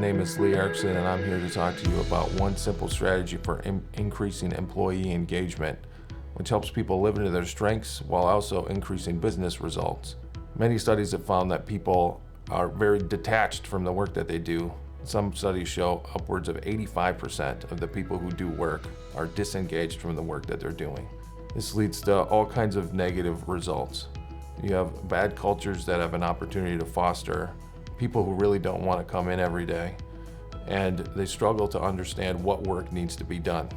My name is Lee Erickson, and I'm here to talk to you about one simple strategy for increasing employee engagement, which helps people live into their strengths while also increasing business results. Many studies have found that people are very detached from the work that they do. Some studies show upwards of 85% of the people who do work are disengaged from the work that they're doing. This leads to all kinds of negative results. You have bad cultures that have an opportunity to foster people who really don't want to come in every day, and they struggle to understand what work needs to be done.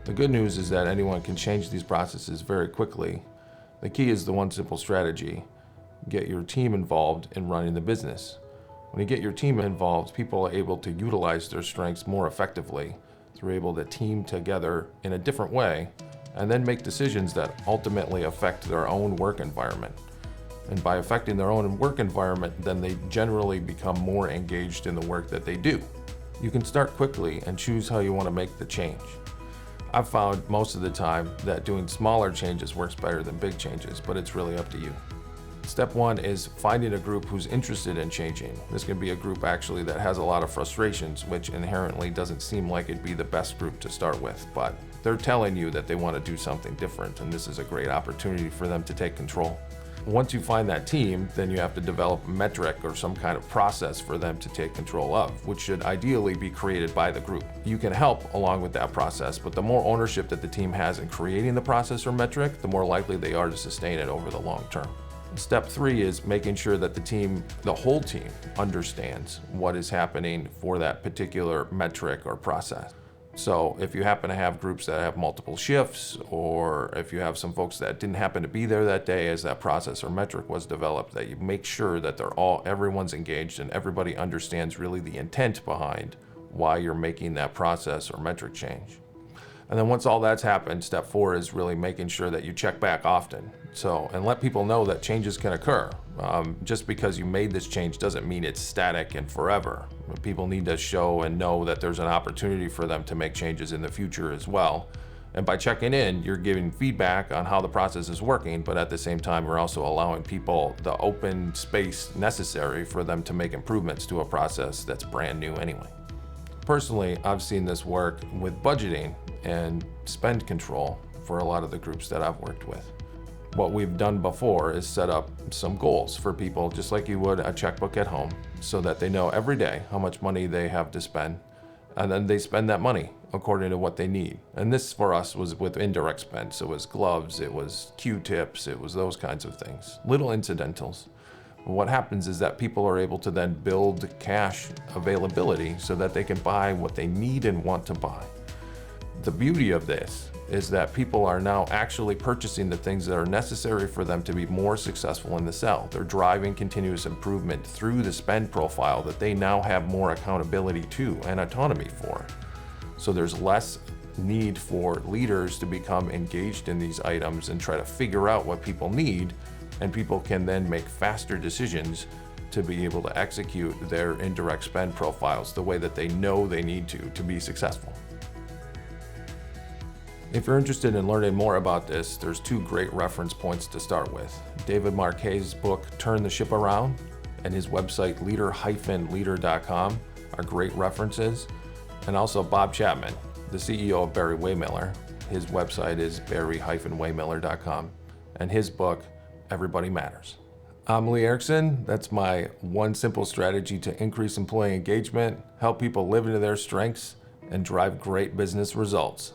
The good news is that anyone can change these processes very quickly. The key is the one simple strategy: get your team involved in running the business. When you get your team involved, people are able to utilize their strengths more effectively. They're able to team together in a different way and then make decisions that ultimately affect their own work environment. And by affecting their own work environment, then they generally become more engaged in the work that they do. You can start quickly and choose how you want to make the change. I've found most of the time that doing smaller changes works better than big changes, but it's really up to you. Step one is finding a group who's interested in changing. This can be a group actually that has a lot of frustrations, which inherently doesn't seem like it'd be the best group to start with, but they're telling you that they want to do something different, and this is a great opportunity for them to take control. Once you find that team, then you have to develop a metric or some kind of process for them to take control of, which should ideally be created by the group. You can help along with that process, but the more ownership that the team has in creating the process or metric, the more likely they are to sustain it over the long term. Step three is making sure that the whole team understands what is happening for that particular metric or process. So if you happen to have groups that have multiple shifts, or if you have some folks that didn't happen to be there that day as that process or metric was developed, that you make sure that everyone's engaged and everybody understands really the intent behind why you're making that process or metric change. And then once all that's happened, step four is really making sure that you check back often. And let people know that changes can occur. Just because you made this change doesn't mean it's static and forever. People need to show and know that there's an opportunity for them to make changes in the future as well. And by checking in, you're giving feedback on how the process is working, but at the same time, we're also allowing people the open space necessary for them to make improvements to a process that's brand new anyway. Personally, I've seen this work with budgeting and spend control for a lot of the groups that I've worked with. What we've done before is set up some goals for people, just like you would a checkbook at home, so that they know every day how much money they have to spend, and then they spend that money according to what they need. And this for us was with indirect spend. So it was gloves, it was Q-tips, it was those kinds of things, little incidentals. But what happens is that people are able to then build cash availability so that they can buy what they need and want to buy. The beauty of this is that people are now actually purchasing the things that are necessary for them to be more successful in the sell. They're driving continuous improvement through the spend profile that they now have more accountability to and autonomy for. So there's less need for leaders to become engaged in these items and try to figure out what people need, and people can then make faster decisions to be able to execute their indirect spend profiles the way that they know they need to be successful. If you're interested in learning more about this, there's two great reference points to start with. David Marquet's book, Turn the Ship Around, and his website, leader-leader.com, are great references. And also Bob Chapman, the CEO of Barry Waymiller. His website is barry-waymiller.com, and his book, Everybody Matters. I'm Lee Erickson. That's my one simple strategy to increase employee engagement, help people live into their strengths, and drive great business results.